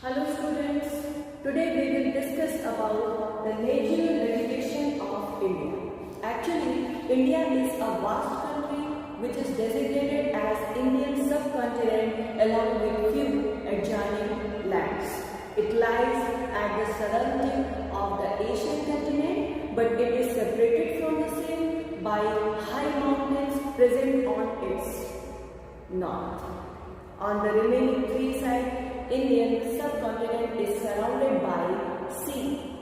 Hello students, today we will discuss about the natural vegetation of India. Actually, India is a vast country which is designated as Indian subcontinent along with few adjoining lands. It lies at the surrounding of the Asian continent, but it is separated from the same by high mountains present on its north. On the remaining three sides, Indian subcontinent is surrounded by sea.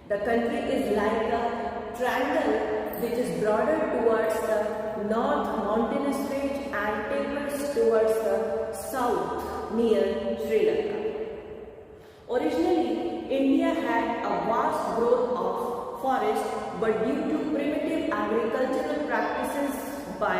The country is like a triangle which is broader towards the north mountainous range and tapers towards the south near Sri Lanka. Originally, India had a vast growth of forest, but due to primitive agricultural practices by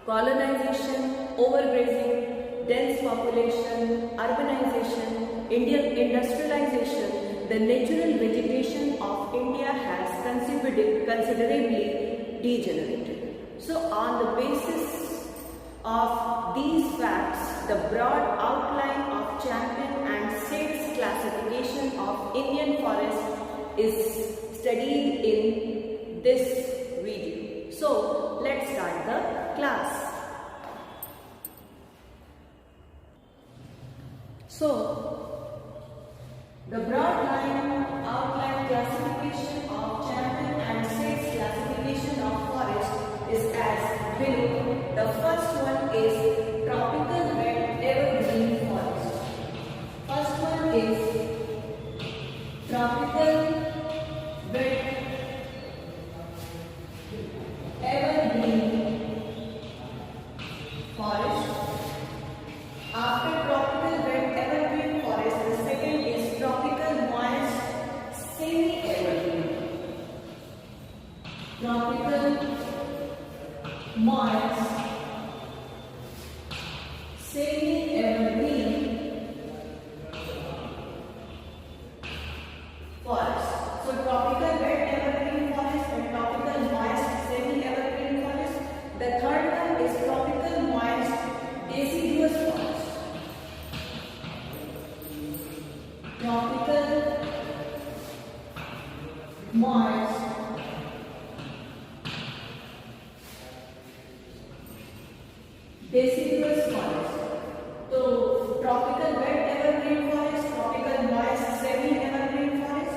colonization, overgrazing, dense population, urbanization, Indian industrialization, the natural vegetation of India has considerably degenerated. So on the basis of these facts, the broad outline of Champion and Said's classification of Indian forest is studied in this video. So let's start the class. So, the broad outline classification of Champion and Said's classification of forest is as below. The first one is tropical wet evergreen forest. First one is tropical wet evergreen forest. After tropical wet evergreen forest, the second is tropical moist semi-evergreen. Tropical moist semi-evergreen forest. So tropical wet evergreen forest and tropical moist semi-evergreen forest. The third one is tropical moist deciduous forest. Tropical moist deciduous forest. So tropical wet evergreen forest, tropical moist semi-evergreen forest,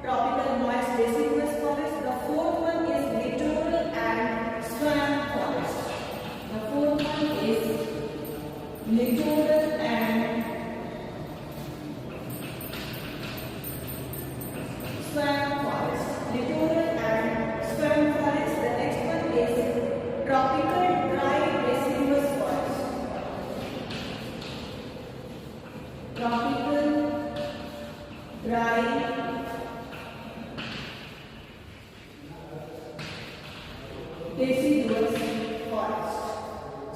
tropical moist deciduous forest. The fourth one is littoral and swamp forest. The fourth one is littoral and swamp forest. Littoral and swamp forest. The next one is tropical dry deciduous forest. Tropical dry deciduous forest.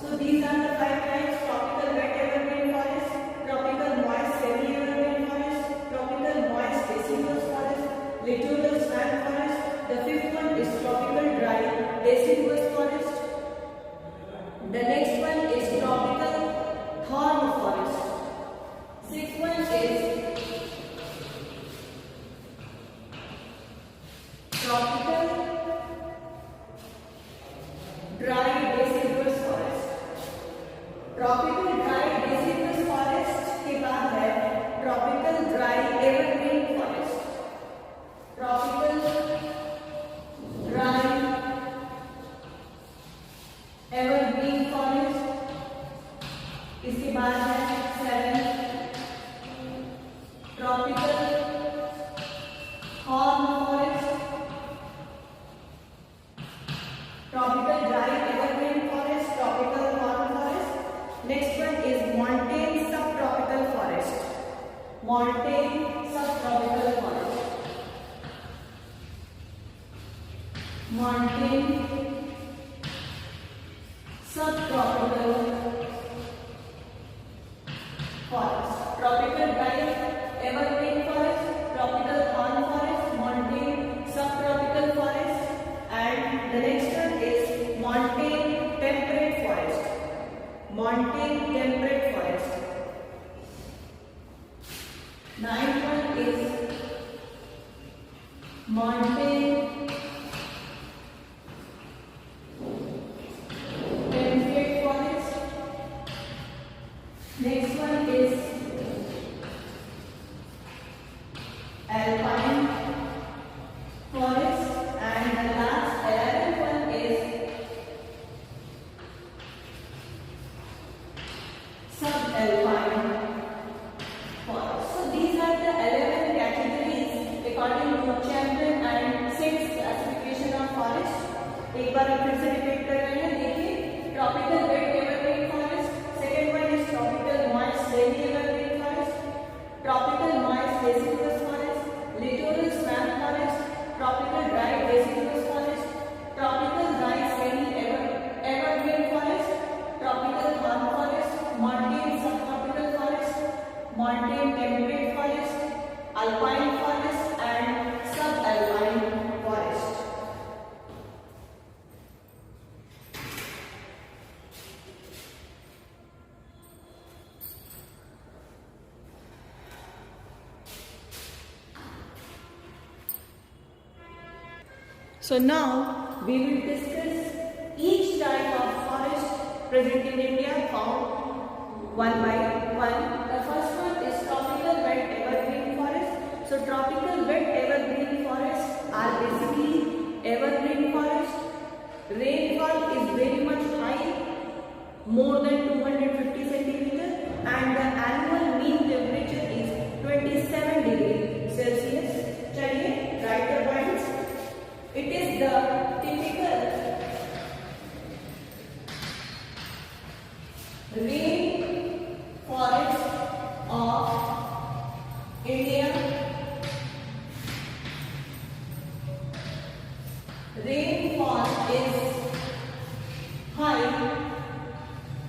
So these are the five types: tropical wet evergreen forest, tropical moist semi-evergreen forest, tropical moist deciduous forest, littoral swamp forest. The fifth one is tropical dry deciduous forest. The next one is tropical thorn forest. Sixth one is tropical dry deciduous forest. Tropical dry deciduous forest के बाद है tropical dry evergreen forest. Tropical dry evergreen forest. इसके बाद है 7 tropical thorn forest. Tropical dry evergreen forest, tropical thorn forest. Next one is montane subtropical forest. Montane subtropical forest. Montane subtropical forest. Tropical dry evergreen forest, tropical thorn forest, montane subtropical forest, and the next one is montane temperate forest. Montane temperate forest. Ninth one is mountain temperate forest. Next one is alpine forest, and the last 11th one is subalpine forest. So these are the 11 categories according to Champion and Sixth classification of forest. एक बार हम फिर से repeat कर रहे हैं. देखिए, tropical wet evergreen forest, second one is tropical moist rainy evergreen forest, tropical moist deciduous forest, littoral swamp forest, tropical dry deciduous forest, tropical dry semi evergreen forest, tropical thorn forest, montane subtropical forest, montane temperate forest, alpine forest and subalpine forest. So now we will discuss each type of forest present in India, found one by one. The first one is tropical wet evergreen forest. So tropical wet evergreen forests are basically evergreen forests. Rainfall is very much high, more than 250 centimeters, and the annual mean temperature is 27 degrees Celsius. चलिए, write the points. It is the typical rain forest of India. Rainfall is high,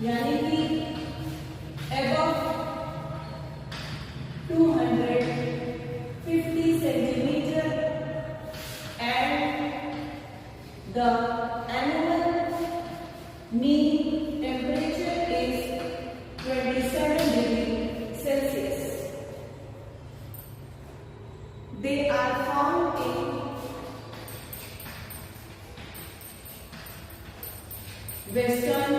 यानी कि above 250 centimeter, and the annual mean temperature is 27 degrees Celsius. They are found in Western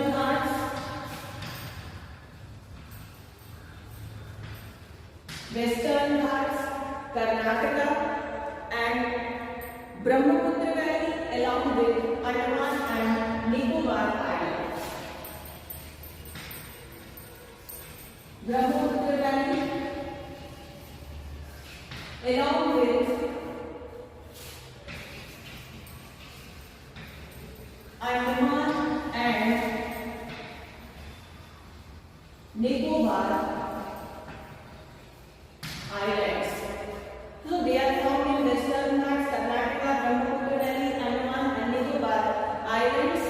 Ghats, Karnataka, and Brahmaputra Valley, along with Andaman and Nicobar Islands. Brahmaputra Valley, along with Andaman and Nicobar Islands. So they are found in Western Ghats, Karnataka, Brahmaputra Valley, Andaman and Nicobar Islands.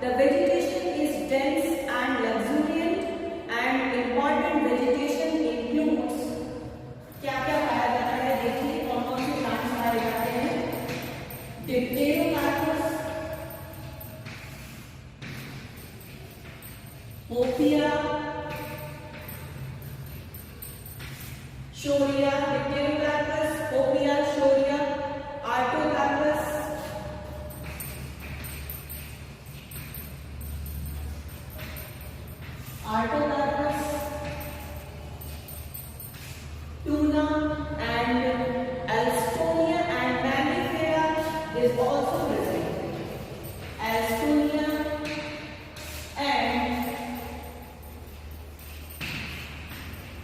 The vegetation is dense and luxuriant, and important vegetation includes क्या क्या पाया जाता है. देखिए कौन कौन से plants पाए जाते हैं. Dipterocarpus, Hopea, Shorea, Dipterocarpus, Hopea, Shorea, Artocarpus, tuna, and Alstonia and Mangifera is also present. Alstonia and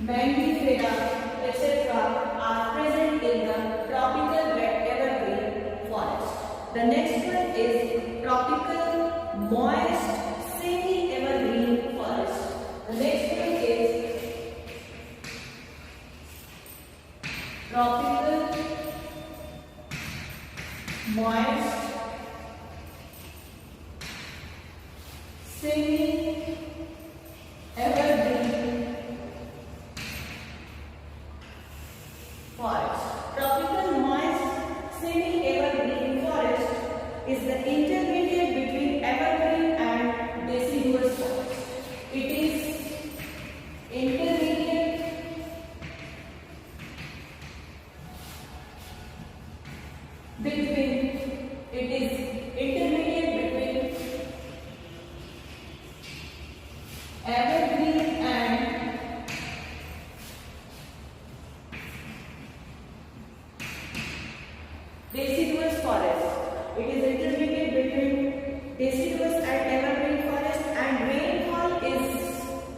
Mangifera, etc. are present in the tropical wet evergreen forest. The next one is tropical moist semi-evergreen forest. The next one is tropical moist semi-evergreen forest. Tropical moist semi-evergreen forest is the intermediate between evergreen and evergreen and deciduous forest. It is intermediate between deciduous and evergreen forest, and rainfall is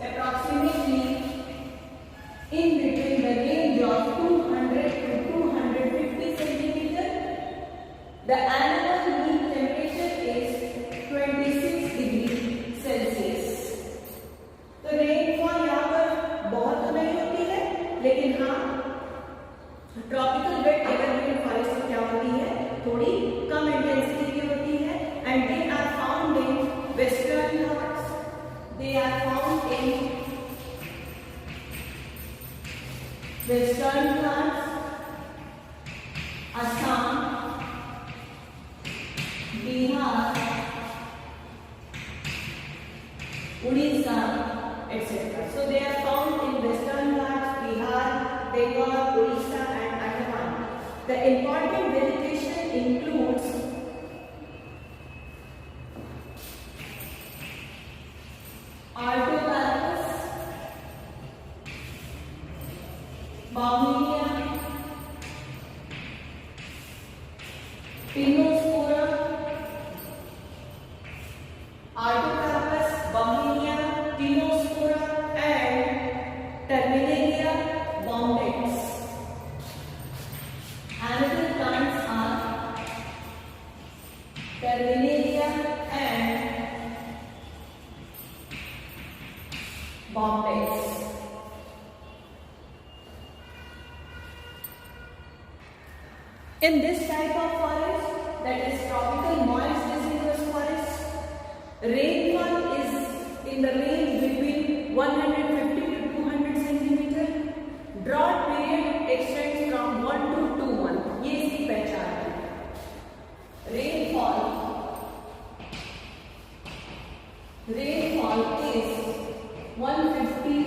approximately in between the range of 200 to 250 centimeter. The annual mean temperature is 26 degree Celsius. तो rainfall यहाँ पर बहुत तो नहीं होती है, लेकिन हाँ ट्रॉपिकल वेट एवरग्रीन फॉरेस्ट क्या होती है, थोड़ी कम इंटेंसिटी की होती है. And they are found in Western Ghats, they are found in Western Ghats, Assam, Bihar, Odisha, etc. So they are found in Western Ghats, Bihar, Bengal, Odisha, and Andaman. The important vegetation includes Artocarpus, Bauhinia, Pinospora, Artocarpus, Bauhinia, Pinospora, and Terminalia bombex. Another plants are Terminalia and bombex. In this type of forest, that is tropical moist deciduous forest, rainfall is in the range between 150 to 200 centimeter. Drought period extends from 1 to 2 months. ये इसकी पहचान है. Rainfall is 150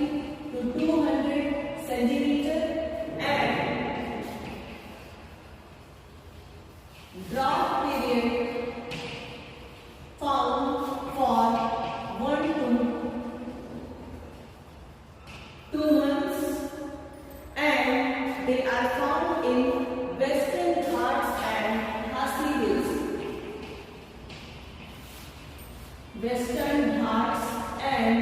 to 200 centimeter, and drought period found for 1 to 2 months, and they are found in Western Ghats and Khasi Hills. Western Ghats and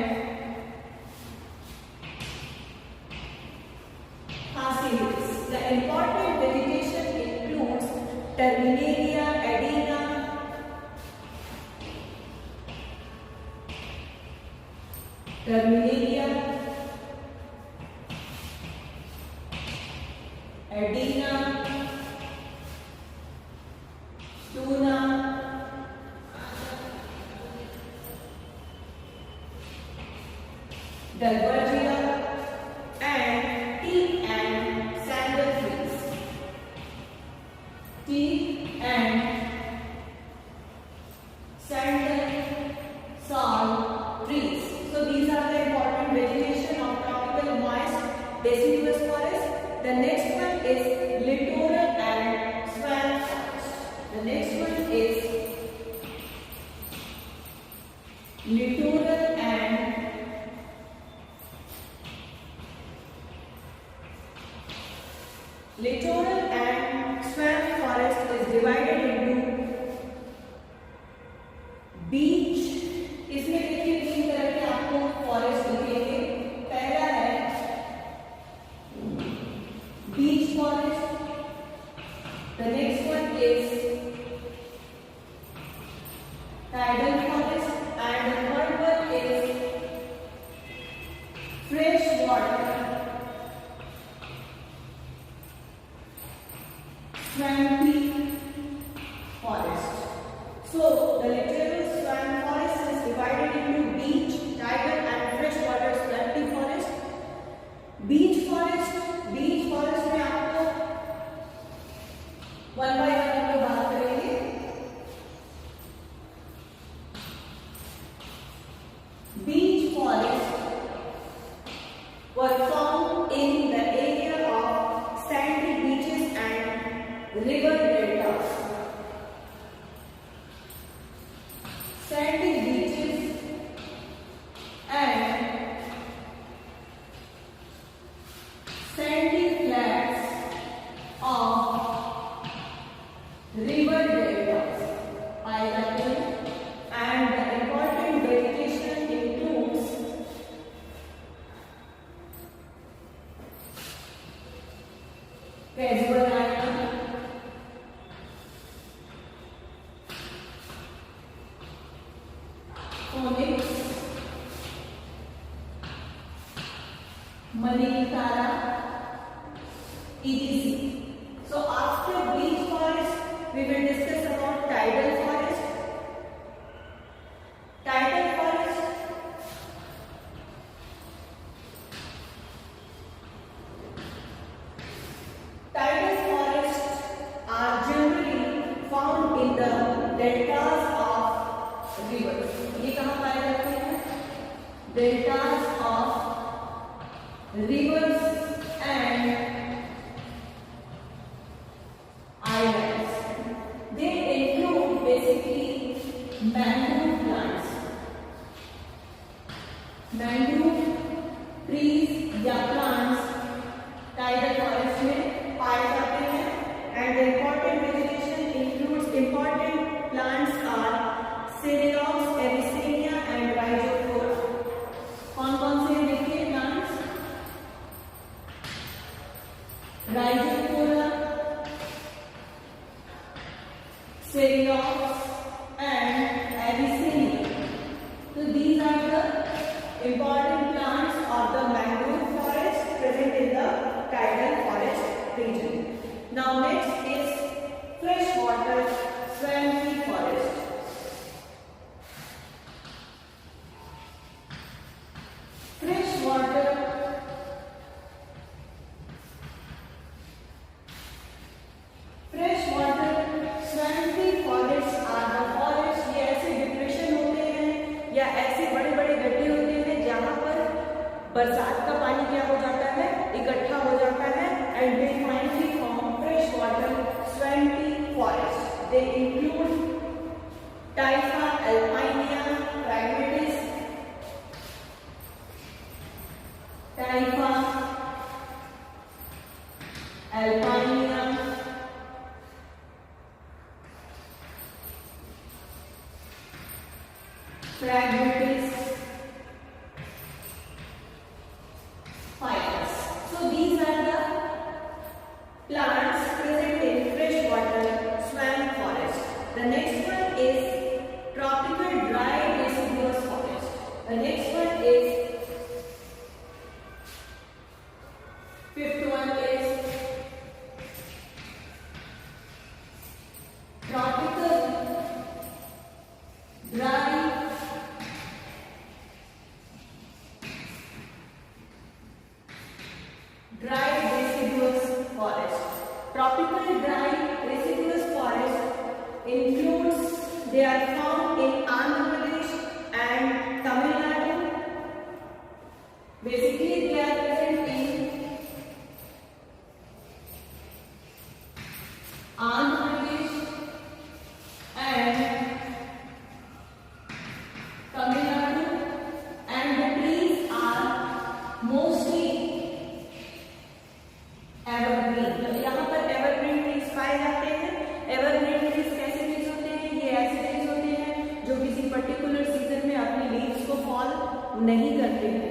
Khasi Hills. The important vegetation includes Terminalia, Adena, Terminalia, Adena, Tuna, Dalbergia, and teak and sandal trees. Teak and sandal sal trees. So these are the important vegetation of tropical moist deciduous forest. The next one is littoral and swamp forest. The next one is littoral and swamp forest is divided into beach. इसमें देखिए 3 तरह के आपको forest दिखेंगे. पहला है beach forest. The next one is tidal forest, and the third one is fresh water swampy forest. So the littoral swamp forest is divided into beach, tidal, and freshwater swampy forest. Beach forest में आपको one by one हम लोग बात करेंगे. Beach forest were found in the area of sandy beaches and river casual item, phonics, Manikara, etc. So after beach forest, we will discuss about tidal forest. Tidal forest are generally found in the deltas of rivers. ये कहाँ पाए जाते हैं? Deltas of rivers and islands. They include basically mangrove plants, mangrove trees या plants tidal forest में पाए जाते हैं. And the important vegetation includes important plants are Cererops, Avicennia and Rhizophora. कौन से देखिए plants? Rhizophora, Cererops and Avicennia. So these are the important plants of the mangrove forest present in the tidal forest region. Now next is freshwater swampy forest. Freshwater swampy forests are the forests. ये ऐसे depression होते हैं या ऐसे बड़े बड़े गड्ढे होते हैं जहाँ पर बरसात का पानी क्या हो जाता है, इकट्ठा हो जाता है. And they finally form freshwater swampy forests. They include Typha alpinea, Phragmites, Typha alpinea, Phragmites, Phyllus. So these are the plants present in freshwater swamp forest. The next one is tropical dry deciduous forest. The next one is fifth one is tropical dry deciduous forest. Tropical dry deciduous forest includes, they are found in Andhra Pradesh and Tamil Nadu. Basically they are present in Andhra Pradesh and Tamil Nadu, and the trees are mostly evergreen. यहाँ पर evergreen trees पाए जाते हैं. Evergreen trees कैसे trees होते हैं? ये ऐसे trees होते हैं जो किसी particular season में अपनी leaves को fall नहीं करते हैं.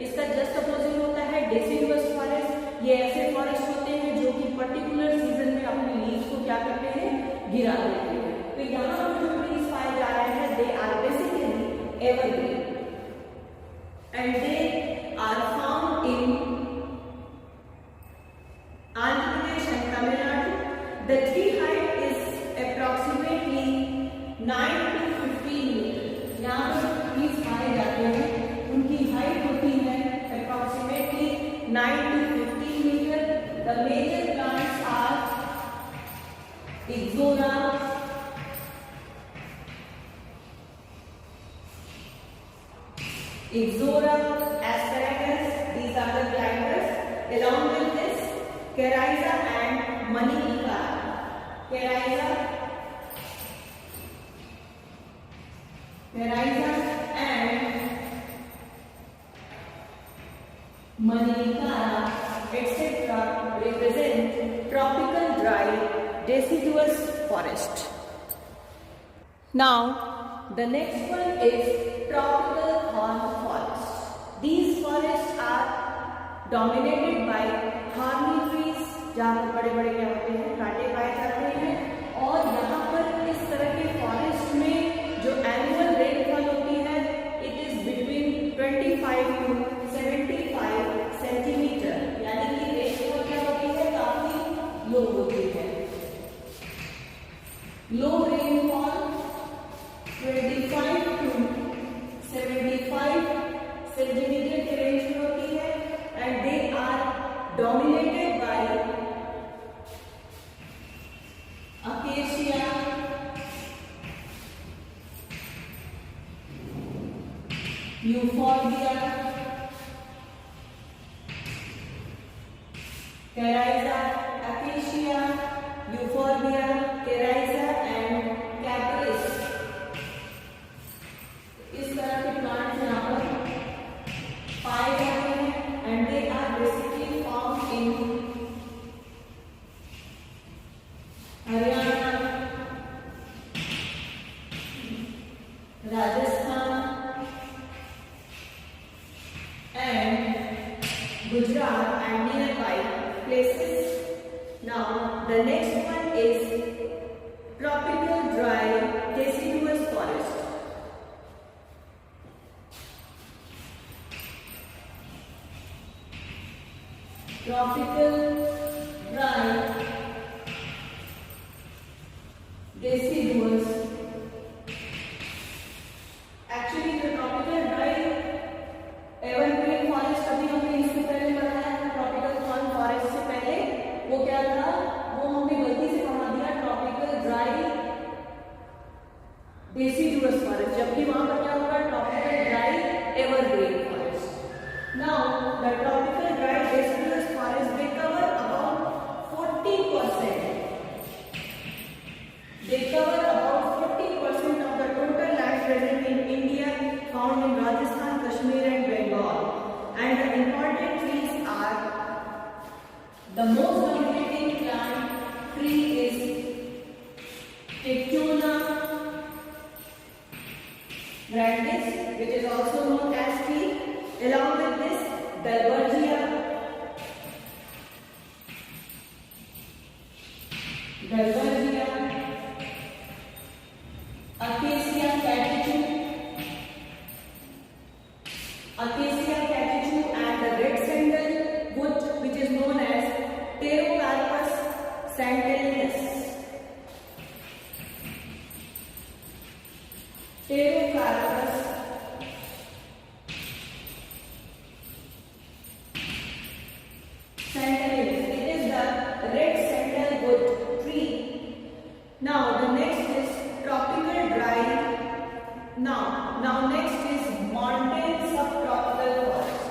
इसका just opposite होता है deciduous forest. ये ऐसे forest होते हैं जो कि particular season में अपनी leaves को क्या करते हैं? गिरा देते हैं. तो यहाँ पर जो trees पाए जा रहे हैं, they are basically evergreen and they are found in Andhra Pradesh and Tamil Nadu. The tree height is approximately 9 to 15 meters. यहाँ पर trees पाए जाते हैं, उनकी height होती है approximately 9 to 15 meters. The major plants are Ixora, asparagus. These are the climbers. Along with this, Cariza and Manikara. Cariza and Manikara, etc. represent tropical dry deciduous forest. Now, the next one is tropical thorn forest. These forests are dominated by thorny trees जहाँ पर बड़े बड़े क्या होते हैं, कांटे पाए जाते हैं। और यहाँ पर इस तरह के फॉरेस्ट में जो एनुअल रेनफॉल होती है it is between 25 to 75 centimetre, यानी कि रेनफॉल क्या होती है, काफी लो होती है। लो रेनफॉल 25 to 75 सेंटीमीटर के रेंज में होती है and they are dominated by Acacia, Euphorbia, Carissa, Acacia, Euphorbia, Carissa and Capparis. इस तरह के प्लांट्स यहाँ पर पाए जाते हैं and they are basically found in Haryana, Rajasthan and Gujarat and nearby places. Now the next one is tropical dry deciduous forest. Tropical dry deciduous. Actually the tropical dry evergreen forest अभी हमने इससे पहले बताया था, ट्रॉपिकल फॉर्न फॉरेस्ट से पहले वो क्या था, वो हमने गलती से पढ़ा दिया ट्रॉपिकल ड्राई डेसिडुअस फॉरेस्ट, जबकि वहां पर क्या होगा, tropical dry evergreen forest. Now the tropical dry deciduous forest they cover about 40%, they cover about 40% of the total land present in India, found in Rajasthan, Kashmir and Bengal. And the important trees are, the most dominating plant tree is Tectona grandis, which is also known as tree. Along with this, Dalbergia, Acacia catechu, and the red sandalwood, which is known as Pterocarpus santalinus. Pterocarpus santalinus. It is the red sandalwood tree. Now the next is tropical dry. Now next is mountain subtropical forest.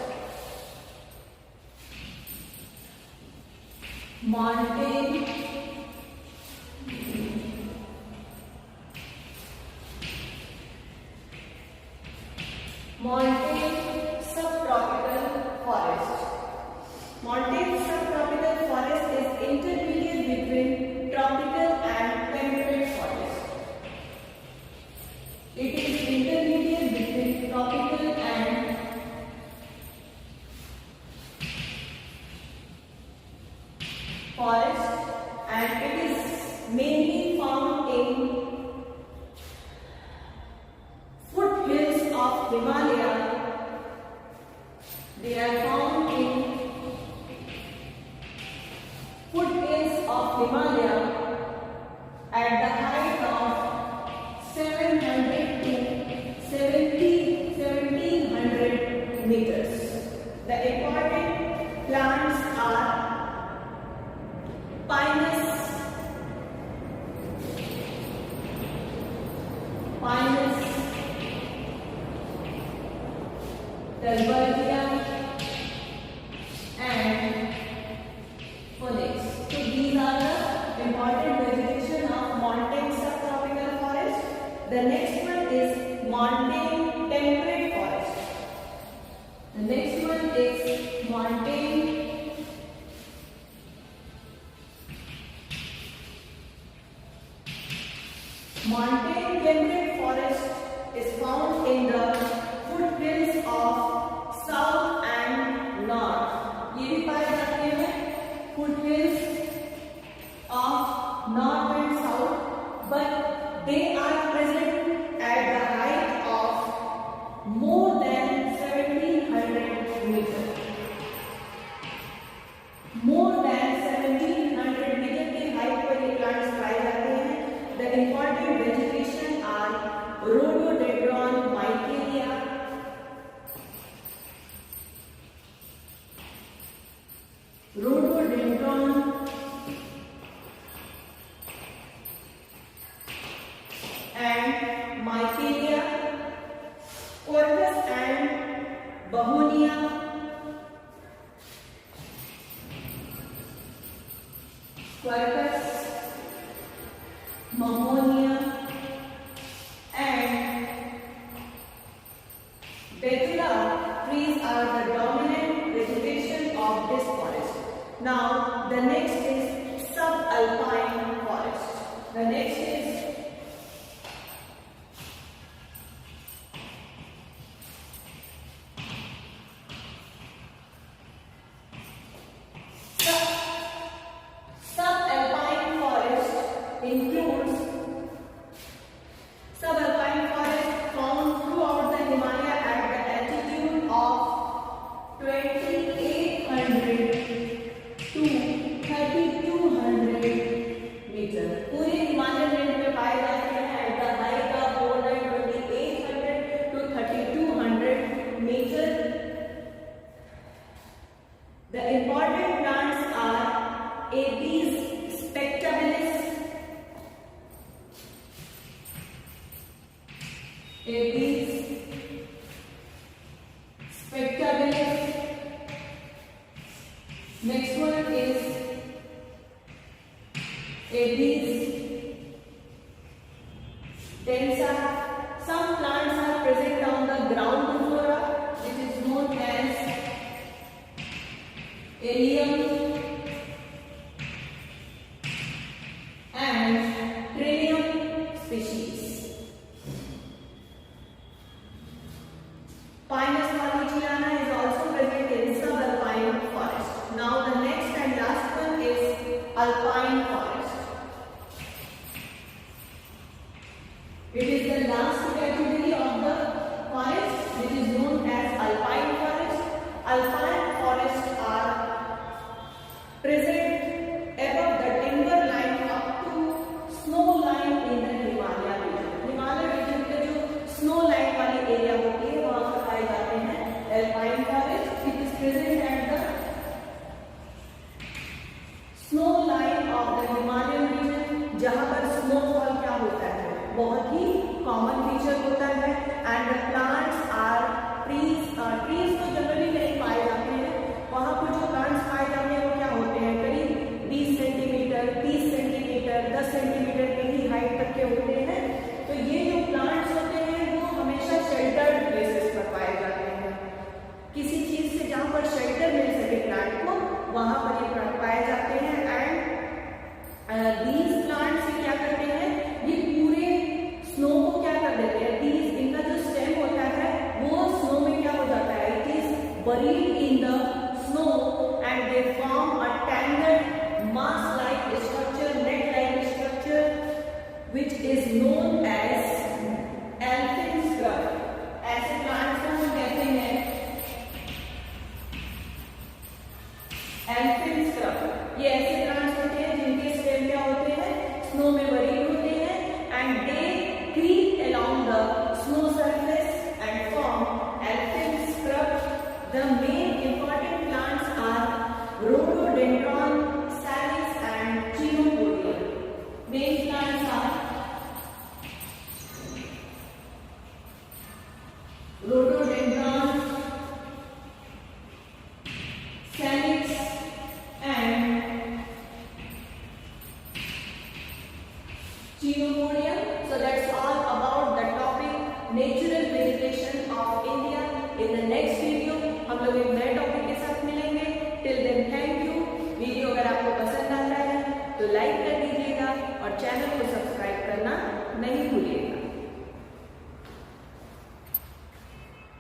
Mountain subtropical forest. Mountain subtropical forest is intermediate between tropical and temperate forest. It is intermediate between tropical and forest, and it is mainly found in foothills of Himalaya. They are found in foothills of Himalaya at the height of 700 to 1700 meters. The important plants are Pinus, Dalbergia and Phoenix. So these are the important vegetation of mountain subtropical forest. The next one is mountain temperate forest. The next one is mountain temperate forest is found in the foothills of south and north. ये भी पाए जाते हैं foothills rhododendron and Michelia, Quercus and Begonia, Quercus, Begonia and Betula trees are the dominant vegetation of this forest. Now the next is subalpine forest. The next is subalpine forest. Includes subalpine forest found throughout the Himalaya at the altitude of 2800 to 3200 metres. पूरे Himalayan range में पाए जाते हैं at the height of more than 2800 to 3200 metres. The important plants are Apis spectabilis, Apis spectabilis. Next one is Apis densa. Some plants are present on the ground flora, which is known as Allium and Trillium species. Pinus maliciana is also present in subalpine forest. Now the next and last one is alpine forest. It is the last category of the forest, which is known as alpine forest. Alpine forests are present above the timber line up to snow line in the Himalaya region. Himalaya region के जो snow line वाली area होती है वहाँ पर पाए जाते हैं alpine forest. It is present at the snow line of the Himalayan region, जहाँ पर snowfall क्या होता है बहुत ही कॉमन फीचर होता है। And the plants are trees तो जनरली नहीं पाए जाते हैं, वहाँ पर जो प्लांट्स पाए जाते हैं वो क्या होते हैं करीब 20 सेंटीमीटर 30 सेंटीमीटर 10 सेंटीमीटर की ही हाइट तक के होते हैं। तो ये जो प्लांट्स होते हैं वो हमेशा शेल्टर्ड प्लेसेस पर पाए जाते हैं, किसी चीज से जहाँ पर शेल्टर मिल सके प्लांट को वहाँ पर ये प्लांट पाए जाते हैं। एंड दीज प्लांट्स क्या करते हैं, ये पूरे स्नो को क्या कर देते हैं, दीज इनका जो स्टेम होता है वो स्नो में क्या हो जाता है, it is buried in the snow and they form a tangled mass-like structure, net-like structure, which is known as alpine scrub. ऐसे प्लांट्स को हम कहते हैं alpine scrub. ये ऐसे प्लांट्स होते हैं जिनके स्टेम क्या होते हैं, स्नो में buried होते हैं and they creep along the snow surface and form alpine scrub. The main important plants are rhododendron, salix and chenopodium. Main plants are rhododendron, salix and chenopodium. So that's all about the topic natural vegetation of India. In the next video हम लोग एक नए topic के साथ मिलेंगे। Till then thank you. Video अगर आपको पसंद आता है तो लाइक कर दीजिएगा और चैनल को सब्सक्राइब करना नहीं भूलिएगा।